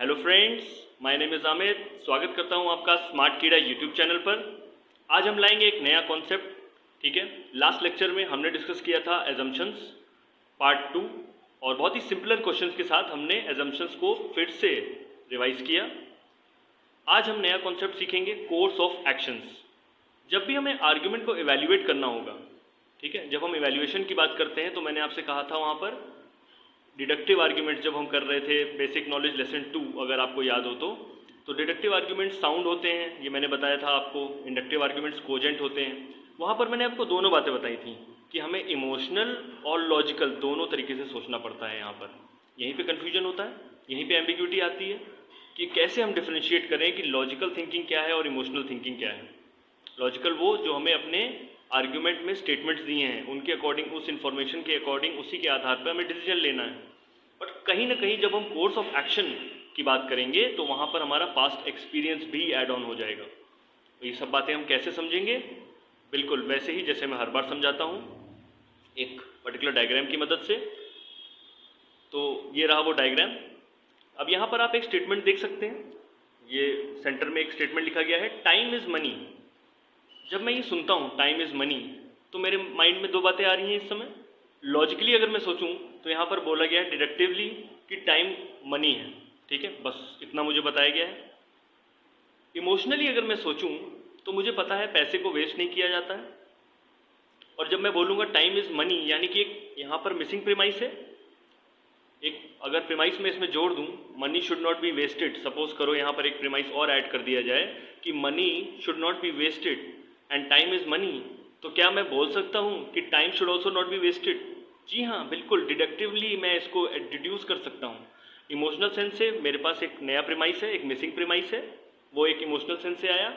Hello friends, my name is Amit. स्वागत करता हूं आपका स्मार्ट कीड़ा यूट्यूब चैनल पर। आज हम लाएंगे एक नया कॉन्सेप्ट। ठीक है, लास्ट लेक्चर में हमने डिस्कस किया था एजम्पशंस पार्ट 2 और बहुत ही सिंपलर क्वेश्चंस के साथ हमने एजम्पशंस को फिर से रिवाइज किया। आज हम नया कॉन्सेप्ट सीखेंगे, कोर्स ऑफ एक्शंस। जब भी हमें आर्ग्यूमेंट को इवैल्यूएट करना होगा, ठीक है, जब हम इवैल्यूएशन की बात करते हैं तो मैंने आपसे कहा था वहाँ पर डिडक्टिव आर्ग्यूमेंट्स जब हम कर रहे थे बेसिक नॉलेज लेसन 2, अगर आपको याद हो तो डिडक्टिव आर्ग्यूमेंट्स साउंड होते हैं, ये मैंने बताया था आपको। इंडक्टिव आर्ग्यूमेंट्स कोजेंट होते हैं। वहाँ पर मैंने आपको दोनों बातें बताई थी कि हमें इमोशनल और लॉजिकल दोनों तरीके से सोचना पड़ता है। यहाँ पर यहीं पे कन्फ्यूजन होता है, यहीं पे एम्बिग्यूटी आती है कि कैसे हम डिफ्रेंशिएट करें कि लॉजिकल थिंकिंग क्या है और इमोशनल थिंकिंग क्या है। लॉजिकल वो जो हमें अपने आर्ग्यूमेंट में स्टेटमेंट्स दिए हैं उनके अकॉर्डिंग, उस इन्फॉर्मेशन के अकॉर्डिंग, उसी के आधार पर हमें डिसीजन लेना है। बट कहीं ना कहीं जब हम कोर्स ऑफ एक्शन की बात करेंगे तो वहाँ पर हमारा पास्ट एक्सपीरियंस भी ऐड ऑन हो जाएगा। तो ये सब बातें हम कैसे समझेंगे? बिल्कुल वैसे ही जैसे मैं हर बार समझाता हूँ, एक पर्टिकुलर डायग्राम की मदद से। तो ये रहा वो डायग्राम। अब यहाँ पर आप एक स्टेटमेंट देख सकते हैं, ये सेंटर में एक स्टेटमेंट लिखा गया है, टाइम इज़ मनी। जब मैं ये सुनता हूँ टाइम इज़ मनी तो मेरे माइंड में दो बातें आ रही हैं इस समय। लॉजिकली अगर मैं सोचूं तो यहाँ पर बोला गया है डिडक्टिवली कि टाइम मनी है, ठीक है, बस इतना मुझे बताया गया है। इमोशनली अगर मैं सोचूं तो मुझे पता है पैसे को वेस्ट नहीं किया जाता है। और जब मैं बोलूँगा टाइम इज़ मनी, यानी कि एक यहाँ पर मिसिंग प्रीमाइस है। एक अगर प्रीमाइस में इसमें जोड़ दूँ, money should not be wasted, suppose करो यहाँ पर एक प्रीमाइस और ऐड कर दिया जाए कि money should not be wasted and time is money, तो क्या मैं बोल सकता हूँ कि time should also not be wasted? जी हाँ, बिल्कुल डिडक्टिवली मैं इसको डिड्यूस कर सकता हूँ। इमोशनल सेंस से मेरे पास एक नया प्रीमाइस है, एक मिसिंग प्रीमाइस है, वो एक इमोशनल सेंस से आया।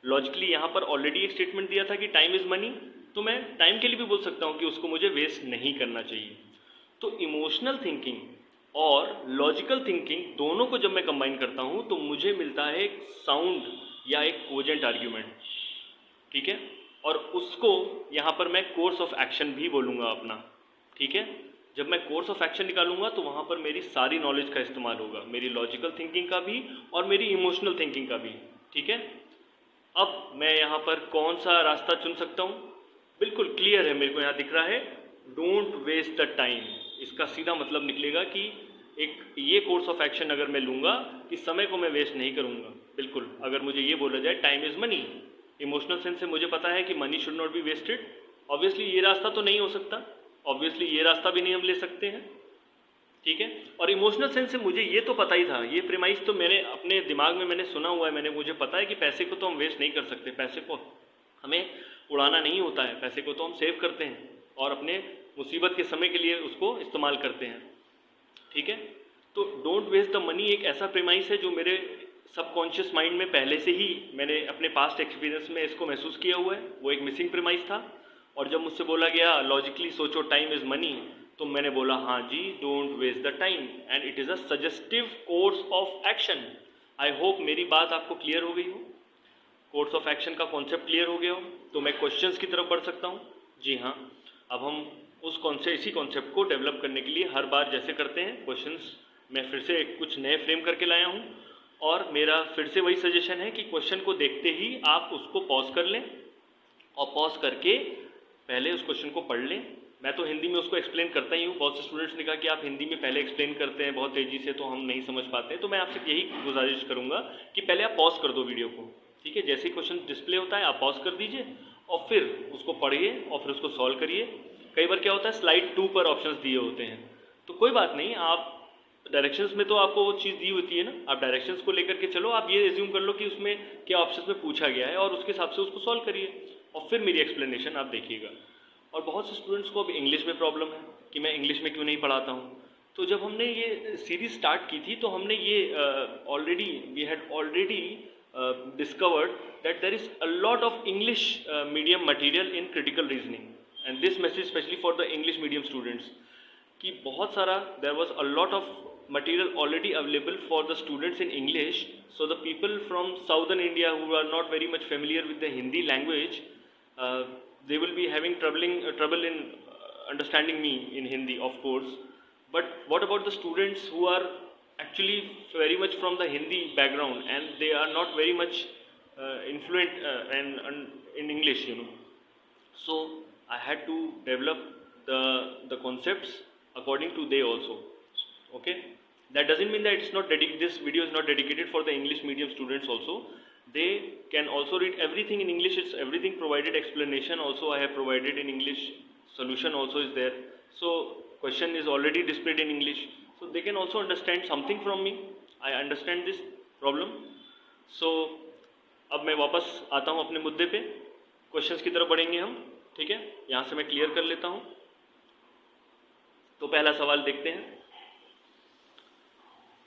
लॉजिकली यहाँ पर ऑलरेडी एक स्टेटमेंट दिया था कि टाइम इज़ मनी, तो मैं टाइम के लिए भी बोल सकता हूँ कि उसको मुझे वेस्ट नहीं करना चाहिए। तो इमोशनल थिंकिंग और लॉजिकल थिंकिंग दोनों को जब मैं कंबाइन करता हूँ तो मुझे मिलता है एक साउंड या एक कोजेंट आर्ग्यूमेंट, ठीक है। और उसको यहाँ पर मैं कोर्स ऑफ एक्शन भी बोलूँगा अपना, ठीक है। जब मैं कोर्स ऑफ एक्शन निकालूंगा तो वहाँ पर मेरी सारी नॉलेज का इस्तेमाल होगा, मेरी लॉजिकल थिंकिंग का भी और मेरी इमोशनल थिंकिंग का भी, ठीक है। अब मैं यहाँ पर कौन सा रास्ता चुन सकता हूँ? बिल्कुल क्लियर है, मेरे को यहाँ दिख रहा है डोंट वेस्ट द टाइम। इसका सीधा मतलब निकलेगा कि एक ये कोर्स ऑफ एक्शन अगर मैं लूँगा कि समय को मैं वेस्ट नहीं करूँगा। बिल्कुल, अगर मुझे ये बोला जाए time is money, emotional sense से मुझे पता है कि money should not be wasted. Obviously ये रास्ता तो नहीं हो सकता, ऑब्वियसली ये रास्ता भी नहीं हम ले सकते हैं, ठीक है। और इमोशनल सेंस से मुझे ये तो पता ही था, ये प्रीमाइस तो मैंने अपने दिमाग में मैंने सुना हुआ है, मुझे पता है कि पैसे को तो हम वेस्ट नहीं कर सकते, पैसे को हमें उड़ाना नहीं होता है, पैसे को तो हम सेव करते हैं और अपने मुसीबत के समय के लिए उसको इस्तेमाल करते हैं, ठीक है। तो डोंट वेस्ट द मनी एक ऐसा प्रीमाइस है जो मेरे सबकॉन्शियस माइंड में पहले से ही मैंने अपने पास्ट एक्सपीरियंस में इसको महसूस किया हुआ है। वो एक मिसिंग प्रीमाइस था और जब मुझसे बोला गया लॉजिकली सोचो टाइम इज़ मनी, तो मैंने बोला हाँ जी, don't waste the time and it is a suggestive course of action. I hope मेरी बात आपको क्लियर हो गई हो, कोर्स ऑफ एक्शन का कॉन्सेप्ट क्लियर हो गया हो। तो मैं क्वेश्चंस की तरफ बढ़ सकता हूँ। जी हाँ, अब हम इसी कॉन्सेप्ट को डेवलप करने के लिए हर बार जैसे करते हैं क्वेश्चंस मैं फिर से कुछ नए फ्रेम करके लाया हूँ और मेरा फिर से वही सजेशन है कि क्वेश्चन को देखते ही आप उसको पॉज कर लें और पॉज करके पहले उस क्वेश्चन को पढ़ लें। मैं तो हिंदी में उसको एक्सप्लेन करता ही हूँ, बहुत से स्टूडेंट्स ने कहा कि आप हिंदी में पहले एक्सप्लेन करते हैं बहुत तेज़ी से तो हम नहीं समझ पाते, तो मैं आपसे यही गुजारिश करूँगा कि पहले आप पॉज कर दो वीडियो को, ठीक है। जैसे ही क्वेश्चन डिस्प्ले होता है आप पॉज कर दीजिए और फिर उसको पढ़िए और फिर उसको सॉल्व करिए। कई बार क्या होता है स्लाइड 2 पर ऑप्शंस दिए होते हैं, तो कोई बात नहीं, आप डायरेक्शंस में तो आपको वो चीज़ दी होती है ना, आप डायरेक्शंस को लेकर के चलो, आप ये एज्यूम कर लो कि उसमें क्या ऑप्शंस में पूछा गया है और उसके हिसाब से उसको सॉल्व करिए और फिर मेरी एक्सप्लेनेशन आप देखिएगा। और बहुत से स्टूडेंट्स को अब इंग्लिश में प्रॉब्लम है कि मैं इंग्लिश में क्यों नहीं पढ़ाता हूँ। तो जब हमने ये सीरीज स्टार्ट की थी तो हमने ये we had already discovered that there is a lot of English medium material in critical reasoning, and this message especially for the English medium students कि बहुत सारा there was a lot of material already available for the students in English, so the people from southern India who are not very much familiar with the Hindi language, they will be having trouble in understanding me in Hindi, of course. But what about the students who are actually very much from the Hindi background, and they are not very much influent in English, you know. So I had to develop the concepts according to they also. Okay, that doesn't mean that it's not this video is not dedicated for the English medium students also. They can also read everything in English. It's everything provided, explanation also I have provided in English, solution also is there. So question is already displayed in English, so they can also understand something from me. I understand this problem. So अब मैं वापस आता हूँ अपने मुद्दे पे, questions की तरफ बढ़ेंगे हम, ठीक है। यहाँ से मैं क्लियर कर लेता हूँ। तो पहला सवाल देखते हैं।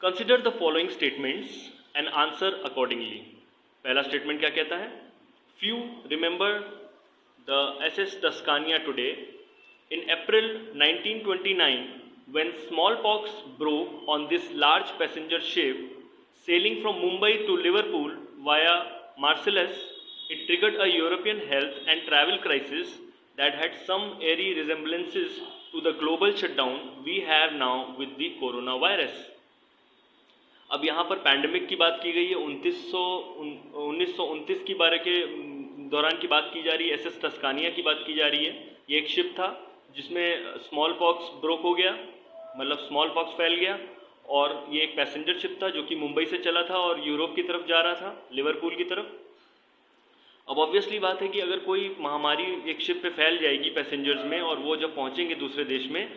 Consider the following statements and answer accordingly. पहला स्टेटमेंट क्या कहता है? Few remember the SS Tuscania today in April 1929 when smallpox broke on this large passenger ship sailing from Mumbai to Liverpool via Marseilles. It triggered a European health and travel crisis that had some eerie resemblances to the global shutdown we have now with the coronavirus. अब यहाँ पर pandemic की बात की गई है, 1929 की बारे के दौरान की बात की जा रही है, SS टस्कानिया की बात की जा रही है। ये एक शिप था जिसमें स्मॉल पॉक्स ब्रोक हो गया, मतलब स्मॉल पॉक्स फैल गया, और ये एक पैसेंजर शिप था जो कि मुंबई से चला था और यूरोप की तरफ जा रहा था, लिवरपूल की तरफ। अब ऑब्वियसली बात है कि अगर कोई महामारी एक शिप पे फैल जाएगी पैसेंजर्स में, और वो जब पहुंचेंगे दूसरे देश में,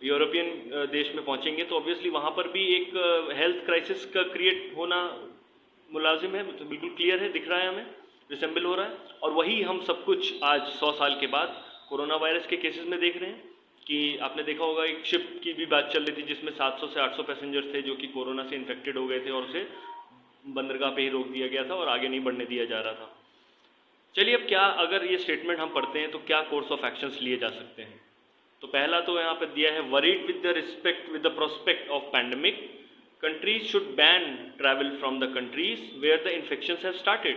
यूरोपियन देश में पहुंचेंगे, तो ऑब्वियसली वहाँ पर भी एक हेल्थ क्राइसिस का क्रिएट होना मुलाजिम है, तो बिल्कुल क्लियर है, दिख रहा है हमें, रिसेंबल हो रहा है। और वही हम सब कुछ आज 100 साल के बाद कोरोना वायरस के केसेस में देख रहे हैं कि आपने देखा होगा एक शिप की भी बात चल रही थी जिसमें 700 से 800 पैसेंजर्स थे जो कि कोरोना से इन्फेक्टेड हो गए थे और उसे बंदरगाह पे ही रोक दिया गया था और आगे नहीं बढ़ने दिया जा रहा था। चलिए, अब क्या अगर ये स्टेटमेंट हम पढ़ते हैं तो क्या कोर्स ऑफ एक्शंस लिए जा सकते हैं? तो पहला तो यहाँ पर दिया है, worried with the prospect of pandemic countries should ban travel from the countries where the infections have started.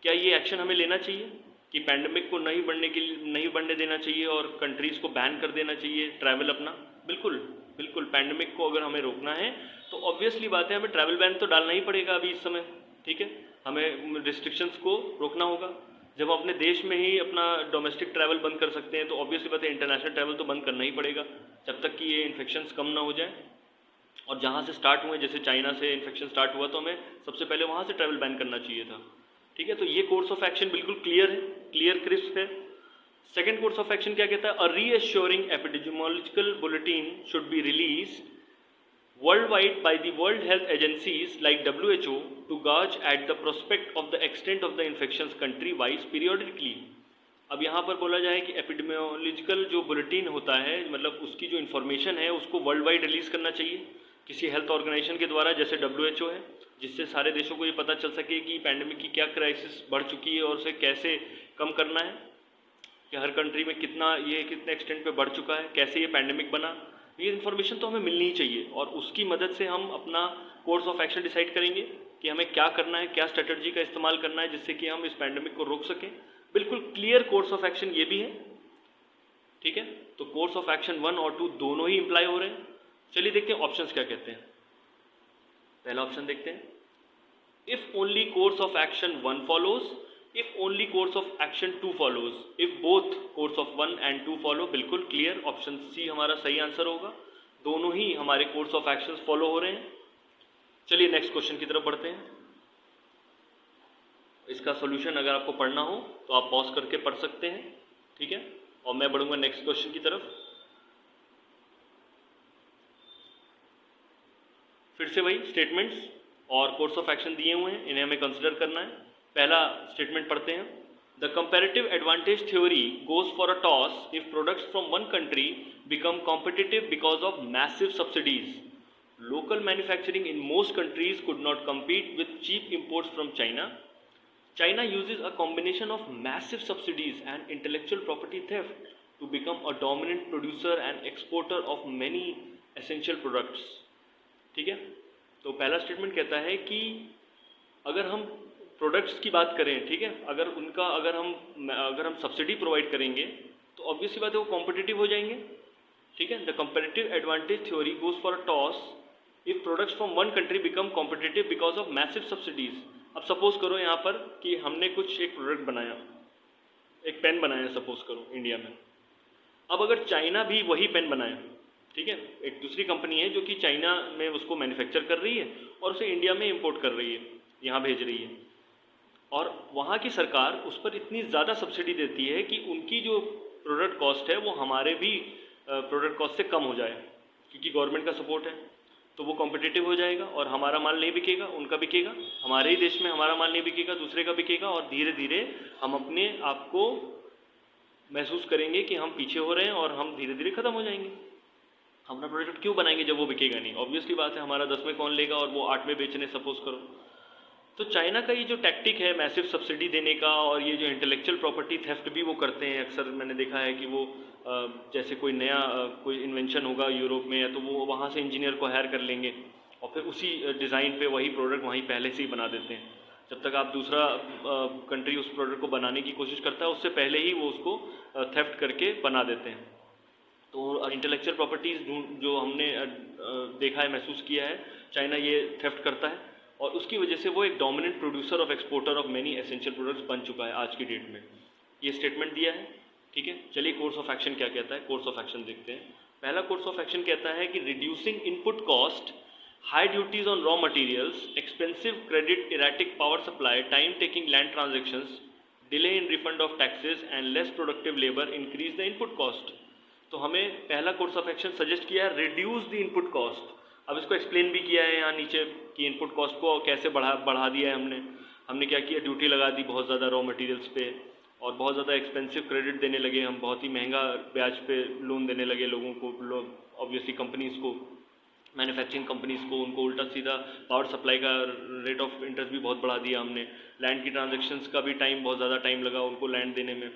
क्या ये एक्शन हमें लेना चाहिए कि पैंडेमिक को नहीं बढ़ने देना चाहिए और कंट्रीज़ को बैन कर देना चाहिए ट्रैवल अपना? बिल्कुल बिल्कुल, पैंडेमिक को अगर हमें रोकना है तो ऑब्वियसली बात है हमें ट्रैवल बैन तो डालना ही पड़ेगा अभी इस समय, ठीक है। हमें रिस्ट्रिक्शंस को रोकना होगा। जब हम अपने देश में ही अपना डोमेस्टिक ट्रैवल बंद कर सकते हैं तो ऑब्वियसली बात है इंटरनेशनल ट्रैवल तो बंद करना ही पड़ेगा जब तक कि ये इन्फेक्शंस कम ना हो जाए। और जहाँ से स्टार्ट हुए, जैसे चाइना से इन्फेक्शन स्टार्ट हुआ, तो हमें सबसे पहले वहाँ से ट्रैवल बैन करना चाहिए था, ठीक है। तो ये कोर्स ऑफ एक्शन बिल्कुल क्लियर है, क्लियर क्रिस्प है। सेकेंड कोर्स ऑफ एक्शन क्या कहता है? A reassuring epidemiological bulletin should be release worldwide by the World Health Agencies like WHO to gauge at the prospect of the extent of the infections country-wise periodically। अब यहाँ पर बोला जाए कि epidemiological जो बुलेटिन होता है, मतलब उसकी जो इन्फॉर्मेशन है उसको वर्ल्ड वाइड रिलीज़ करना चाहिए किसी हेल्थ ऑर्गेनाइजेशन के द्वारा, जैसे WHO है, जिससे सारे देशों को ये पता चल सके कि पैंडेमिक की क्या क्राइसिस बढ़ चुकी है और उसे कैसे कम करना है, कि हर कंट्री में कितने एक्सटेंट पे बढ़ चुका है, कैसे ये पैंडेमिक बना। ये इन्फॉर्मेशन तो हमें मिलनी ही चाहिए और उसकी मदद से हम अपना कोर्स ऑफ एक्शन डिसाइड करेंगे कि हमें क्या करना है, क्या स्ट्रेटजी का इस्तेमाल करना है जिससे कि हम इस पैंडेमिक को रोक सकें। बिल्कुल क्लियर कोर्स ऑफ एक्शन ये भी है, ठीक है। तो कोर्स ऑफ एक्शन 1 और 2 दोनों ही इंप्लाई हो रहे हैं। चलिए देखते हैं ऑप्शंस क्या कहते हैं। पहला ऑप्शन देखते हैं, if only course of action 1 follows, if only course of action 2 follows, if both course of 1 and 2 follow. बिल्कुल क्लियर, ऑप्शन सी हमारा सही आंसर होगा। दोनों ही हमारे कोर्स ऑफ एक्शन फॉलो हो रहे हैं। चलिए नेक्स्ट क्वेश्चन की तरफ बढ़ते हैं। इसका सॉल्यूशन अगर आपको पढ़ना हो तो आप पॉज करके पढ़ सकते हैं, ठीक है। और मैं बढ़ूंगा नेक्स्ट क्वेश्चन की तरफ। फिर से वही स्टेटमेंट्स और कोर्स ऑफ एक्शन दिए हुए हैं, इन्हें हमें कंसिडर करना है। पहला स्टेटमेंट पढ़ते हैं, the comparative advantage theory goes for a toss if products from one country become competitive because of massive subsidies. Local manufacturing in most countries could not compete with cheap imports from China. China uses a combination of massive subsidies and intellectual property theft to become a dominant producer and exporter of many essential products। ठीक है, तो पहला statement कहता है कि अगर हम products की बात करें, ठीक है, अगर हम सब्सिडी प्रोवाइड करेंगे तो ऑब्वियसली बात है वो कॉम्पिटिटिव हो जाएंगे, ठीक है। The comparative advantage theory goes for a toss if products from one country become competitive because of massive subsidies. अब सपोज करो यहाँ पर कि हमने कुछ एक प्रोडक्ट बनाया, एक पेन बनाया सपोज करो इंडिया में। अब अगर चाइना भी वही पेन बनाए, ठीक है, एक दूसरी कंपनी है जो कि चाइना में उसको मैन्युफैक्चर कर रही है और उसे इंडिया में इंपोर्ट कर रही है, यहाँ भेज रही है, और वहाँ की सरकार उस पर इतनी ज़्यादा सब्सिडी देती है कि उनकी जो प्रोडक्ट कॉस्ट है वो हमारे भी प्रोडक्ट कॉस्ट से कम हो जाए, क्योंकि गवर्नमेंट का सपोर्ट है, तो वो कॉम्पिटिटिव हो जाएगा और हमारा माल नहीं बिकेगा, उनका बिकेगा, हमारे ही देश में हमारा माल नहीं बिकेगा, दूसरे का बिकेगा, और धीरे धीरे हम अपने आप को महसूस करेंगे कि हम पीछे हो रहे हैं और हम धीरे धीरे ख़त्म हो जाएंगे। हम अपना प्रोडक्ट क्यों बनाएंगे जब वो बिकेगा नहीं? ऑब्वियसली बात है, हमारा 10 में कौन लेगा और वो 8 में बेचने सपोज करो। तो चाइना का ये जो टैक्टिक है मैसिव सब्सिडी देने का, और ये जो इंटेलेक्चुअल प्रॉपर्टी थेफ्ट भी वो करते हैं, अक्सर मैंने देखा है कि वो जैसे कोई नया कोई इन्वेंशन होगा यूरोप में, या तो वो वहाँ से इंजीनियर को हायर कर लेंगे और फिर उसी डिज़ाइन पे वही प्रोडक्ट वहीं पहले से ही बना देते हैं। जब तक आप दूसरा कंट्री उस प्रोडक्ट को बनाने की कोशिश करता है उससे पहले ही वो उसको थेफ्ट करके बना देते हैं। तो इंटेलेक्चुअल प्रॉपर्टीज़ जो हमने देखा है, महसूस किया है, चाइना ये थेफ्ट करता है और उसकी वजह से वो एक dominant producer of exporter of many essential products बन चुका है आज की डेट में। ये स्टेटमेंट दिया है, ठीक है। चलिए कोर्स ऑफ एक्शन क्या कहता है, कोर्स ऑफ एक्शन देखते हैं। पहला कोर्स ऑफ एक्शन कहता है कि reducing input cost, high duties on raw materials, expensive credit, erratic power supply, time taking land transactions, delay in refund of taxes and less productive labour increase the input cost. तो हमें पहला course of action suggest किया है reduce the input cost. अब इसको explain भी किया है यहाँ नीचे कि इनपुट कॉस्ट को कैसे बढ़ा दिया है हमने क्या किया, ड्यूटी लगा दी बहुत ज़्यादा रॉ मटेरियल्स पे, और बहुत ज़्यादा एक्सपेंसिव क्रेडिट देने लगे हम, बहुत ही महंगा ब्याज पे लोन देने लगे लोगों को, ऑब्वियसली कंपनीज़ को, मैन्युफैक्चरिंग कंपनीज़ को, उनको उल्टा सीधा पावर सप्लाई का रेट ऑफ इंटरेस्ट भी बहुत बढ़ा दिया हमने। लैंड की ट्रांजेक्शन्स का भी बहुत ज़्यादा टाइम लगा उनको लैंड देने में।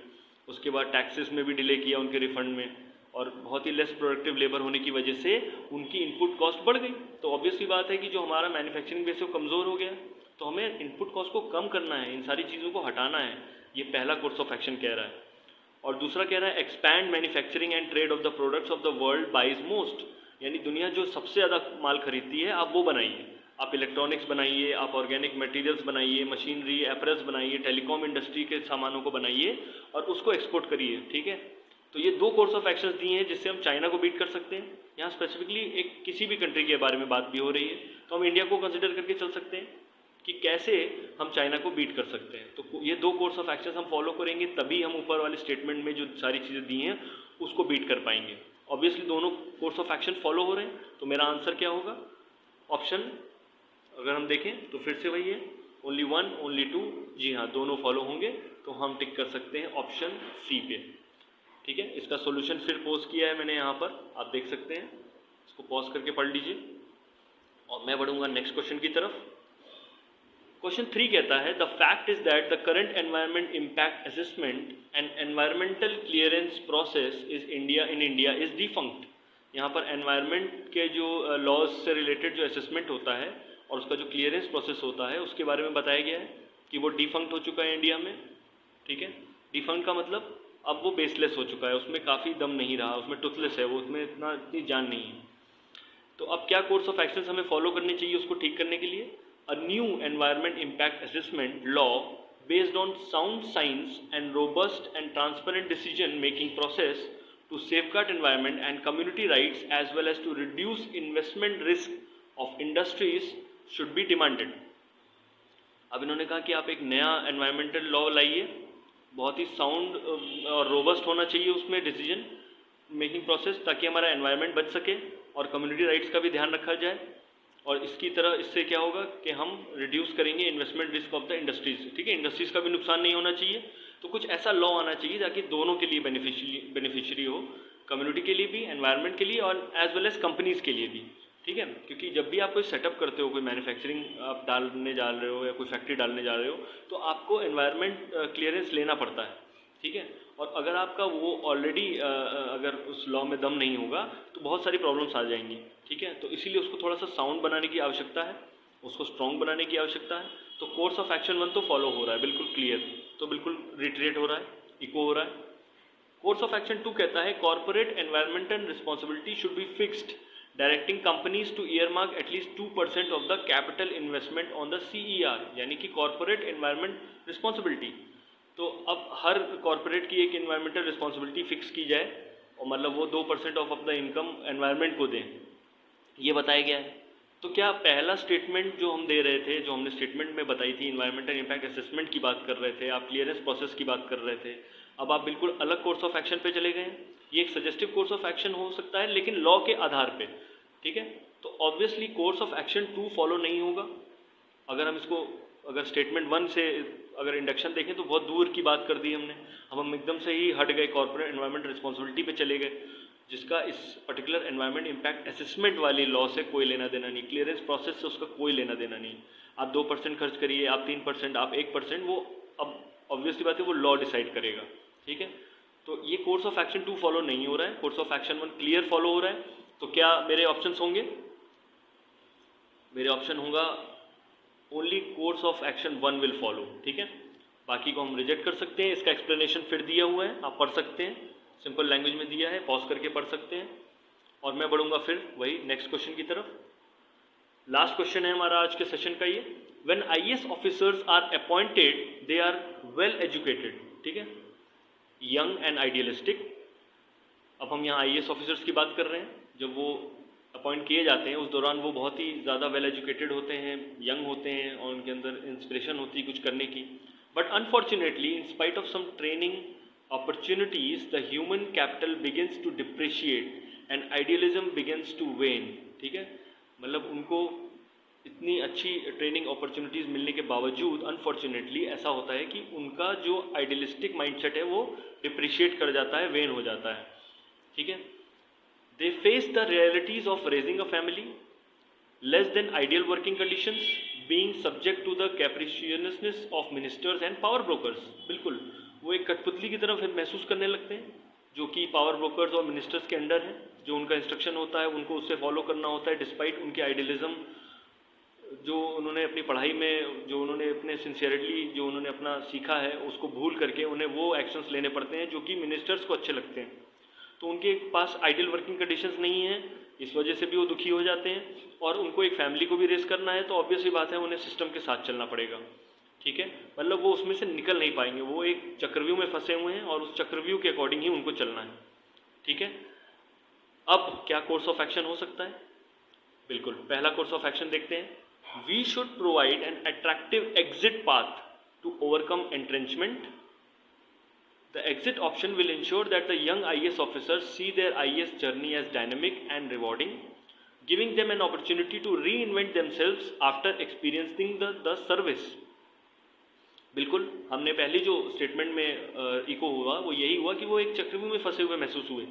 उसके बाद टैक्सेस में भी डिले किया उनके रिफंड में, और बहुत ही लेस प्रोडक्टिव लेबर होने की वजह से उनकी इनपुट कॉस्ट बढ़ गई। तो ऑब्वियसली बात है कि जो हमारा मैन्युफैक्चरिंग बेस है वो कमज़ोर हो गया, तो हमें इनपुट कॉस्ट को कम करना है, इन सारी चीज़ों को हटाना है। ये पहला कोर्स ऑफ एक्शन कह रहा है। और दूसरा कह रहा है expand manufacturing and trade of the products of the world buys most, यानी दुनिया जो सबसे ज़्यादा माल खरीदती है आप वो बनाइए। आप इलेक्ट्रॉनिक्स बनाइए, आप ऑर्गेनिक मटेरियल्स बनाइए, मशीनरी एपरल्स बनाइए, टेलीकॉम इंडस्ट्री के सामानों को बनाइए और उसको एक्सपोर्ट करिए, ठीक है। तो ये दो कोर्स ऑफ एक्शंस दिए हैं जिससे हम चाइना को बीट कर सकते हैं। यहाँ स्पेसिफिकली एक किसी भी कंट्री के बारे में बात भी हो रही है, तो हम इंडिया को कंसिडर करके चल सकते हैं कि कैसे हम चाइना को बीट कर सकते हैं। तो ये दो कोर्स ऑफ एक्शंस हम फॉलो करेंगे, तभी हम ऊपर वाले स्टेटमेंट में जो सारी चीज़ें दी हैं उसको बीट कर पाएंगे। ऑब्वियसली दोनों कोर्स ऑफ एक्शन फॉलो हो रहे हैं, तो मेरा आंसर क्या होगा? ऑप्शन, अगर हम देखें तो फिर से वही है, ओनली 1 ओनली 2, जी हाँ दोनों फॉलो होंगे, तो हम टिक कर सकते हैं ऑप्शन सी पे, ठीक है। इसका सॉल्यूशन फिर पोस्ट किया है मैंने यहाँ पर, आप देख सकते हैं, इसको पॉज करके पढ़ लीजिए और मैं बढ़ूंगा नेक्स्ट क्वेश्चन की तरफ। क्वेश्चन 3 कहता है the fact is that the current environment impact assessment and environmental clearance process in India is defunct. यहाँ पर एनवायरमेंट के जो लॉज से रिलेटेड जो असेसमेंट होता है और उसका जो क्लियरेंस प्रोसेस होता है उसके बारे में बताया गया है कि वो डिफंक्ट हो चुका है इंडिया में, ठीक है। डिफंक्ट का मतलब अब वो बेसलेस हो चुका है, उसमें काफ़ी दम नहीं रहा, उसमें टुथलेस है वो, उसमें इतनी जान नहीं है। तो अब क्या कोर्स ऑफ एक्शंस हमें फॉलो करने चाहिए उसको ठीक करने के लिए? A new environment impact assessment law based on sound science and robust and transparent decision making process to safeguard environment and community rights as well as to reduce investment risk of industries should be demanded। अब इन्होंने कहा कि आप एक नया environmental law लाइए, बहुत ही sound और रोबस्ट होना चाहिए उसमें डिसीजन मेकिंग प्रोसेस, ताकि हमारा एनवायरनमेंट बच सके और कम्युनिटी राइट्स का भी ध्यान रखा जाए। और इसकी तरह इससे क्या होगा कि हम रिड्यूस करेंगे investment risk of the industries, ठीक है। इंडस्ट्रीज का भी नुकसान नहीं होना चाहिए, तो कुछ ऐसा लॉ आना चाहिए ताकि दोनों के लिए बेनिफिशियरी हो, कम्युनिटी के लिए भी, एनवायरनमेंट के लिए और एज वेल एज कंपनीज के लिए भी, ठीक है। क्योंकि जब भी आप कोई सेटअप करते हो, कोई मैन्युफैक्चरिंग आप डालने जा रहे हो या कोई फैक्ट्री डालने जा रहे हो, तो आपको एनवायरनमेंट क्लियरेंस लेना पड़ता है, ठीक है। और अगर आपका वो ऑलरेडी अगर उस लॉ में दम नहीं होगा तो बहुत सारी प्रॉब्लम्स आ जाएंगी, ठीक है। तो इसीलिए उसको थोड़ा सा साउंड बनाने की आवश्यकता है, उसको स्ट्रॉन्ग बनाने की आवश्यकता है। तो कोर्स ऑफ एक्शन 1 तो फॉलो हो रहा है, बिल्कुल क्लियर, तो बिल्कुल रिट्रेट हो रहा है, इको हो रहा है। कोर्स ऑफ एक्शन 2 कहता है corporate environmental responsibility should be fixed directing companies to earmark at least 2% of the capital investment on the CER, यानी कि कॉर्पोरेट एनवायरमेंट रिस्पॉन्सिबिलिटी। तो अब हर कॉर्पोरेट की एक इन्वायरमेंटल रिस्पॉन्सिबिलिटी फिक्स की जाए और मतलब वो 2% ऑफ द इनकम एनवायरमेंट को दें, ये बताया गया है। तो क्या पहला स्टेटमेंट जो हम दे रहे थे, जो हमने स्टेटमेंट में बताई थी, इन्वायरमेंटल इम्पैक्ट असेसमेंट की बात कर रहे थे, आप क्लियरेंस प्रोसेस की बात कर रहे थे, अब आप बिल्कुल अलग कोर्स ऑफ एक्शन पे चले गए हैं। ये एक सजेस्टिव कोर्स ऑफ एक्शन हो सकता है लेकिन लॉ के आधार पे, ठीक है। तो obviously course of action 2 follow नहीं होगा। अगर हम इसको अगर स्टेटमेंट 1 से अगर इंडक्शन देखें तो बहुत दूर की बात कर दी हमने। अब हम एकदम से ही हट गए, कॉर्पोरेट एनवायरमेंट रिस्पॉन्सिबिलिटी पे चले गए, जिसका इस पर्टिकुलर एनवायरमेंट इम्पैक्ट असेसमेंट वाली लॉ से कोई लेना देना नहीं, क्लियरेंस प्रोसेस से उसका कोई लेना देना नहीं। आप 2% खर्च करिए, आप 3%, आप 1%, वो अब ऑब्वियसली बात है वो लॉ डिसाइड करेगा, ठीक है। तो ये कोर्स ऑफ एक्शन 2 फॉलो नहीं हो रहा है, course of action 1 clear follow हो रहा है। तो क्या मेरे ऑप्शंस होंगे? मेरे ऑप्शन होगा only course of action 1 will follow, ठीक है। बाकी को हम रिजेक्ट कर सकते हैं। इसका एक्सप्लेनेशन फिर दिया हुआ है, आप पढ़ सकते हैं, सिंपल लैंग्वेज में दिया है, पॉज करके पढ़ सकते हैं। और मैं बढ़ूंगा फिर वही नेक्स्ट क्वेश्चन की तरफ। लास्ट क्वेश्चन है हमारा आज के सेशन का ये, when IAS officers are appointed they are well educated, ठीक है, यंग एंड आइडियलिस्टिक। अब हम यहाँ IAS ऑफिसर्स की बात कर रहे हैं। जब वो अपॉइंट किए जाते हैं उस दौरान वो बहुत ही ज़्यादा वेल एजुकेटेड होते हैं, यंग होते हैं और उनके अंदर इंस्पिरेशन होती है कुछ करने की। But unfortunately in spite of some training opportunities the human capital begins to depreciate and idealism begins to wane, ठीक है। मतलब उनको इतनी अच्छी ट्रेनिंग अपॉर्चुनिटीज़ मिलने के बावजूद अनफॉर्चुनेटली ऐसा होता है कि उनका जो आइडियलिस्टिक माइंडसेट है वो डिप्रिशिएट कर जाता है, वेन हो जाता है, ठीक है। They face the realities of raising a family, less than ideal working conditions, being subject to the capriciousness of ministers and power brokers. बिल्कुल वो एक कठपुतली की तरफ महसूस करने लगते हैं जो कि पावर ब्रोकर्स और मिनिस्टर्स के अंडर हैं। जो उनका इंस्ट्रक्शन होता है उनको उससे फॉलो करना होता है, डिस्पाइट उनके आइडियलिज्म, जो उन्होंने अपनी पढ़ाई में, जो उन्होंने अपने सिंसियरिटी, जो उन्होंने अपना सीखा है उसको भूल करके उन्हें वो एक्शंस लेने पड़ते हैं जो कि मिनिस्टर्स को अच्छे लगते हैं। तो उनके पास आइडियल वर्किंग कंडीशंस नहीं है, इस वजह से भी वो दुखी हो जाते हैं। और उनको एक फैमिली को भी रेस करना है, तो ऑब्वियसली बात है उन्हें सिस्टम के साथ चलना पड़ेगा, ठीक है। मतलब वो उसमें से निकल नहीं पाएंगे, वो एक चक्रव्यूह में फंसे हुए हैं और उस चक्रव्यूह के अकॉर्डिंग ही उनको चलना है, ठीक है। अब क्या कोर्स ऑफ एक्शन हो सकता है? बिल्कुल पहला कोर्स ऑफ एक्शन देखते हैं। We should provide an attractive exit path to overcome entrenchment. The exit option will ensure that the young IAS officers see their IAS journey as dynamic and rewarding, giving them an opportunity to reinvent themselves after experiencing the service. बिल्कुल हमने पहले जो statement में eco हुआ वो यही हुआ कि वो एक चक्रव्यूह में फंसे हुए महसूस हुए।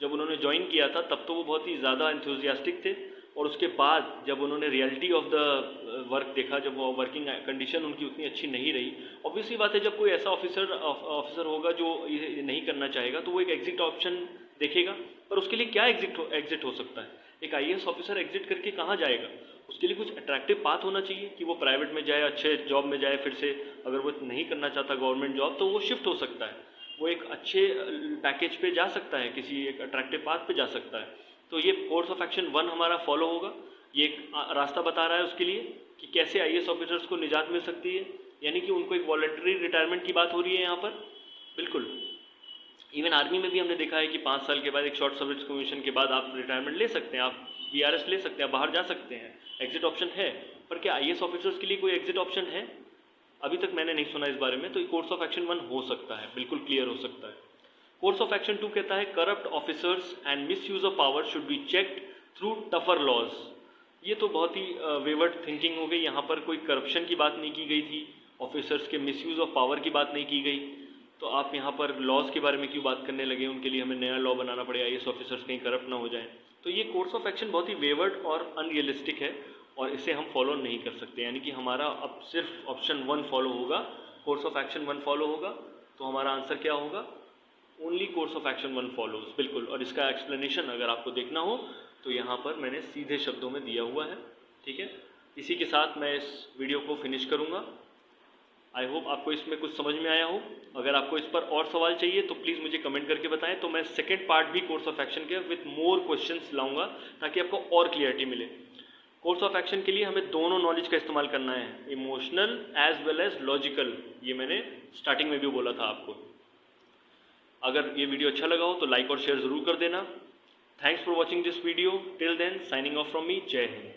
जब उन्होंने ज्वाइन किया था तब तो वो बहुत ही ज़्यादा एंथुजियास्टिक थे, और उसके बाद जब उन्होंने रियलिटी ऑफ द वर्क देखा, जब वो वर्किंग कंडीशन उनकी उतनी अच्छी नहीं रही, ऑब्वियसली बात है जब कोई ऐसा ऑफिसर होगा जो ये नहीं करना चाहेगा तो वो एक एग्जिट ऑप्शन देखेगा। पर उसके लिए क्या एग्जिट हो सकता है? एक IAS ऑफिसर एग्जिट करके कहाँ जाएगा? उसके लिए कुछ अट्रैक्टिव पाथ होना चाहिए कि वो प्राइवेट में जाए, अच्छे जॉब में जाए, फिर से अगर वो नहीं करना चाहता गवर्नमेंट जॉब तो वो शिफ्ट हो सकता है, वो एक अच्छे पैकेज पे जा सकता है, किसी एक अट्रैक्टिव पाथ पे जा सकता है। तो ये कोर्स ऑफ एक्शन 1 हमारा फॉलो होगा। ये एक रास्ता बता रहा है उसके लिए कि कैसे IAS ऑफिसर्स को निजात मिल सकती है, यानी कि उनको एक वॉलंटरी रिटायरमेंट की बात हो रही है यहाँ पर। बिल्कुल इवन आर्मी में भी हमने देखा है कि 5 साल के बाद एक शॉर्ट सर्विस कमीशन के बाद आप रिटायरमेंट ले सकते हैं, आप VRS ले सकते हैं, आप बाहर जा सकते हैं, एग्जिट ऑप्शन है। पर क्या IAS ऑफिसर्स के लिए कोई एग्जिट ऑप्शन है? अभी तक मैंने नहीं सुना इस बारे में। तो कोर्स ऑफ एक्शन 1 हो सकता है, बिल्कुल क्लियर हो सकता है। कोर्स ऑफ एक्शन 2 कहता है corrupt officers and misuse of power should be checked through tougher laws. ये तो बहुत ही वेवर्ड थिंकिंग हो गई, यहाँ पर कोई करप्शन की बात नहीं की गई थी, ऑफिसर्स के मिसयूज ऑफ पावर की बात नहीं की गई, तो आप यहाँ पर लॉज के बारे में क्यों बात करने लगे? उनके लिए हमें नया लॉ बनाना पड़े, IAS ऑफिसर्स कहीं करप्ट ना हो जाएं। तो ये कोर्स ऑफ एक्शन बहुत ही वेवर्ड और अनरियलिस्टिक है और इसे हम फॉलो नहीं कर सकते। यानी कि हमारा अब सिर्फ ऑप्शन 1 फॉलो होगा, कोर्स ऑफ एक्शन 1 फॉलो होगा। तो हमारा आंसर क्या होगा? Only course of action 1 follows. बिल्कुल, और इसका एक्सप्लेनेशन अगर आपको देखना हो तो यहाँ पर मैंने सीधे शब्दों में दिया हुआ है, ठीक है। इसी के साथ मैं इस वीडियो को फिनिश करूँगा। आई होप आपको इसमें कुछ समझ में आया हो। अगर आपको इस पर और सवाल चाहिए तो प्लीज़ मुझे कमेंट करके बताएं, तो मैं सेकेंड पार्ट भी कोर्स ऑफ एक्शन के विथ मोर क्वेश्चंस लाऊंगा ताकि आपको और क्लियरिटी मिले। कोर्स ऑफ एक्शन के लिए हमें दोनों नॉलेज का इस्तेमाल करना है, emotional as well as logical. ये मैंने स्टार्टिंग में भी बोला था आपको। अगर ये वीडियो अच्छा लगा हो तो लाइक और शेयर ज़रूर कर देना। Thanks for watching this video. Till then signing off from me. जय हिंद।